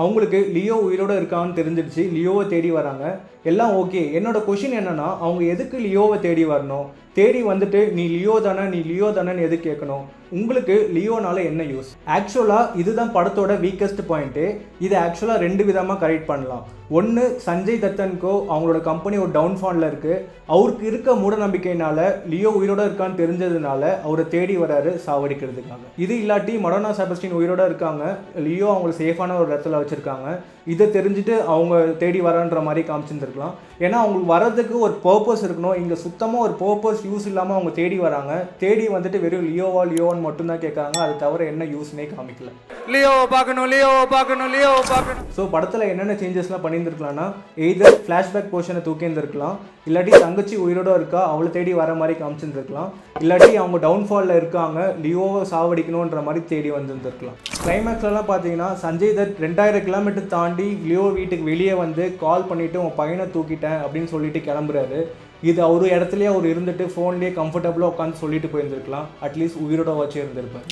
அவங்களுக்கு லியோ உயிரோடு இருக்கான்னு தெரிஞ்சிடுச்சு, லியோவை தேடி வராங்க. எல்லாம் ஓகே. என்னோட கொஷின் என்னன்னா, அவங்க எதுக்கு லியோவை தேடி வரணும்? தேடி வந்துட்டு நீ லியோ தானேன்னு எதுக்கு கேட்கணும்? உங்களுக்கு லியோனால என்ன யூஸ்? ஆக்சுவலாக இதுதான் படத்தோட வீக்கஸ்ட் பாயிண்ட்டு. இதை ஆக்சுவலாக 2 விதமாக கரெக்ட் பண்ணலாம். ஒன்று, சஞ்சய் தத்தனுக்கோ அவங்களோட கம்பெனி ஒரு டவுன்ஃபாலில் இருக்குது. அவருக்கு இருக்க மூட நம்பிக்கையினால லியோ உயிரோடு இருக்கான்னு தெரிஞ்சதுனால அவரை தேடி வராரு சாவடிக்கிறதுக்காக. இது இல்லாட்டி மடோனா செபஸ்டியன் உயிரோடு இருக்காங்க, லியோ அவங்களை சேஃபான ஒரு இடத்துல வச்சுருக்காங்க. இதை தெரிஞ்சுட்டு அவங்க தேடி வரான்ற மாதிரி காமிச்சிருந்துருக்கலாம். ஏன்னா அவங்களுக்கு வர்றதுக்கு ஒரு பர்பஸ் இருக்கணும். இங்கே சுத்தமாக ஒரு பர்பஸ் யூஸ் இல்லாமல் அவங்க தேடி வராங்க. தேடி வந்துட்டு வெறும் லியோவான்னு மட்டும்தான் கேட்குறாங்க. அது தவிர என்ன யூஸ்னே காமிக்கல. லியோவை பார்க்கணும். ஸோ படத்தில் என்னென்ன சேஞ்சஸ்லாம் பண்ணியிருந்துருக்கலாம்னா, எய்தர் ஃப்ளாஷ்பேக் போர்ஷனை தூக்கியிருந்துருக்கலாம், இல்லாட்டி தங்கச்சி உயிரோட இருக்கா அவளை தேடி வர மாதிரி காமிச்சிருந்துருக்கலாம், இல்லாட்டி அவங்க டவுன்ஃபாலில் இருக்காங்க லியோவை சாவடிக்கணுன்ற மாதிரி தேடி வந்திருந்துருக்கலாம். கிளைமேக்ஸ்லாம் பார்த்தீங்கன்னா சஞ்சய் தத் 2000 கிலோமீட்டர் தாண்டி லியோ வீட்டுக்கு வெளியே வந்து கால் பண்ணிவிட்டு உன் பையனை தூக்கிட்டேன் அப்படின்னு சொல்லிட்டு கிளம்புறாரு. இது ஒரு இடத்துலையே அவர் இருந்துட்டு ஃபோன்லேயே கம்ஃபர்டபுளாக உட்காந்து சொல்லிட்டு போயிருந்துருக்கலாம். அட்லீஸ்ட் உயிரோட வச்சு இருந்திருப்பேன்.